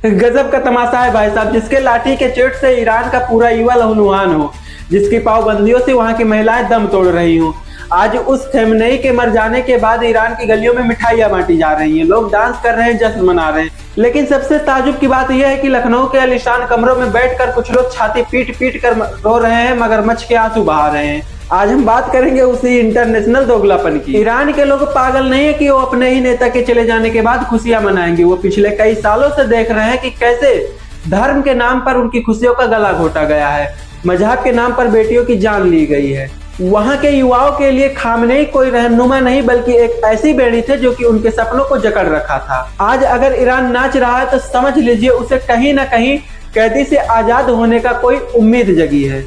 गजब का तमाशा है भाई साहब, जिसके लाठी के चोट से ईरान का पूरा युवा लहूलुहान हो, जिसकी पाबंदियों से वहां की महिलाएं दम तोड़ रही हूँ। आज उस खमेनेई के मर जाने के बाद ईरान की गलियों में मिठाइयां बांटी जा रही हैं, लोग डांस कर रहे हैं, जश्न मना रहे हैं। लेकिन सबसे ताजुब की बात यह है कि लखनऊ के आलीशान कमरों में बैठकर कुछ लोग छाती पीट पीट कर रो रहे हैं, मगरमच्छ के आंसू बहा रहे हैं। आज हम बात करेंगे उसी इंटरनेशनल दोगलापन की। ईरान के लोग पागल नहीं है कि वो अपने ही नेता के चले जाने के बाद खुशियां मनाएंगे। वो पिछले कई सालों से देख रहे हैं कि कैसे धर्म के नाम पर उनकी खुशियों का गला घोटा गया है, मजहब के नाम पर बेटियों की जान ली गई है। वहां के युवाओं के लिए खामनेई कोई रहनुमा नहीं बल्कि एक ऐसी बेड़ी थे जो कि उनके सपनों को जकड़ रखा था। आज अगर ईरान नाच रहा है तो समझ लीजिए उसे कहीं ना कहीं कैदी से आजाद होने का कोई उम्मीद जगी है।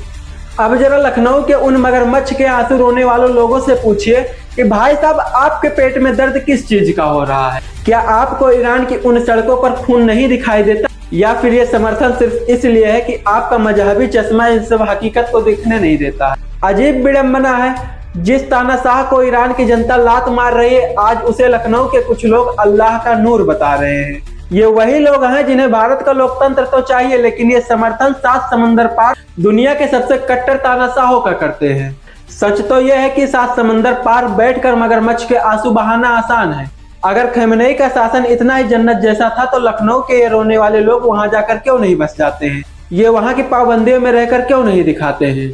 अब जरा लखनऊ के उन मगरमच्छ के आंसू रोने वालों लोगों से पूछिए कि भाई साहब आपके पेट में दर्द किस चीज का हो रहा है? क्या आपको ईरान की उन सड़कों पर खून नहीं दिखाई देता, या फिर ये समर्थन सिर्फ इसलिए है कि आपका मजहबी चश्मा इन सब हकीकत को दिखने नहीं देता है? अजीब विडंबना है, जिस तानाशाह को ईरान की जनता लात मार रही है, आज उसे लखनऊ के कुछ लोग अल्लाह का नूर बता रहे हैं। ये वही लोग हैं जिन्हें भारत का लोकतंत्र तो चाहिए, लेकिन ये समर्थन 7 समंदर पार दुनिया के सबसे कट्टर तानाशाहों का करते हैं। सच तो यह है कि 7 समंदर पार बैठकर मगरमच्छ के आंसू बहाना आसान है। अगर खमेनेई का शासन इतना ही जन्नत जैसा था तो लखनऊ के ये रोने वाले लोग वहां जाकर क्यों नहीं बस जाते हैं? ये वहां की पाबंदियों में रहकर क्यों नहीं दिखाते हैं?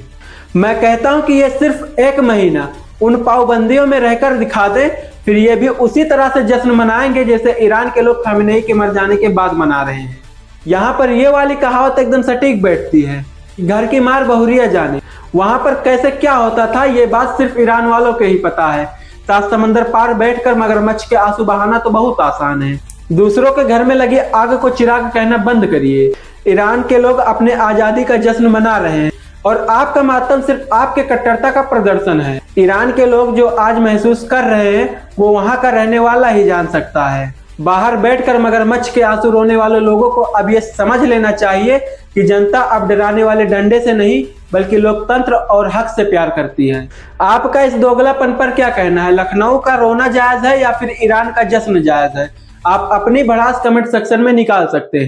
मैं कहता हूं कि ये सिर्फ 1 महीना उन पाबंदियों में रहकर दिखा दे, फिर ये भी उसी तरह से जश्न मनाएंगे जैसे ईरान के लोग खमेनेई के मर जाने के बाद मना रहे हैं। यहाँ पर ये वाली कहावत एकदम सटीक बैठती है, घर की मार बहुरिया जाने। वहां पर कैसे क्या होता था ये बात सिर्फ ईरान वालों को ही पता है। 7 समंदर पार बैठकर मगरमच्छ के आंसू बहाना तो बहुत आसान है। दूसरों के घर में लगी आग को चिराग कहना बंद करिए। ईरान के लोग अपने आजादी का जश्न मना रहे हैं और आपका मातम सिर्फ आपके कट्टरता का प्रदर्शन है। ईरान के लोग जो आज महसूस कर रहे हैं वो वहां का रहने वाला ही जान सकता है। बाहर बैठकर मगरमच्छ के आंसू रोने वाले लोगों को अब ये समझ लेना चाहिए कि जनता अब डराने वाले डंडे से नहीं बल्कि लोकतंत्र और हक से प्यार करती है। आपका इस दोगलापन पर क्या कहना है? लखनऊ का रोना जायज है या फिर ईरान का जश्न जायज है? आप अपनी भड़ास कमेंट सेक्शन में निकाल सकते हैं।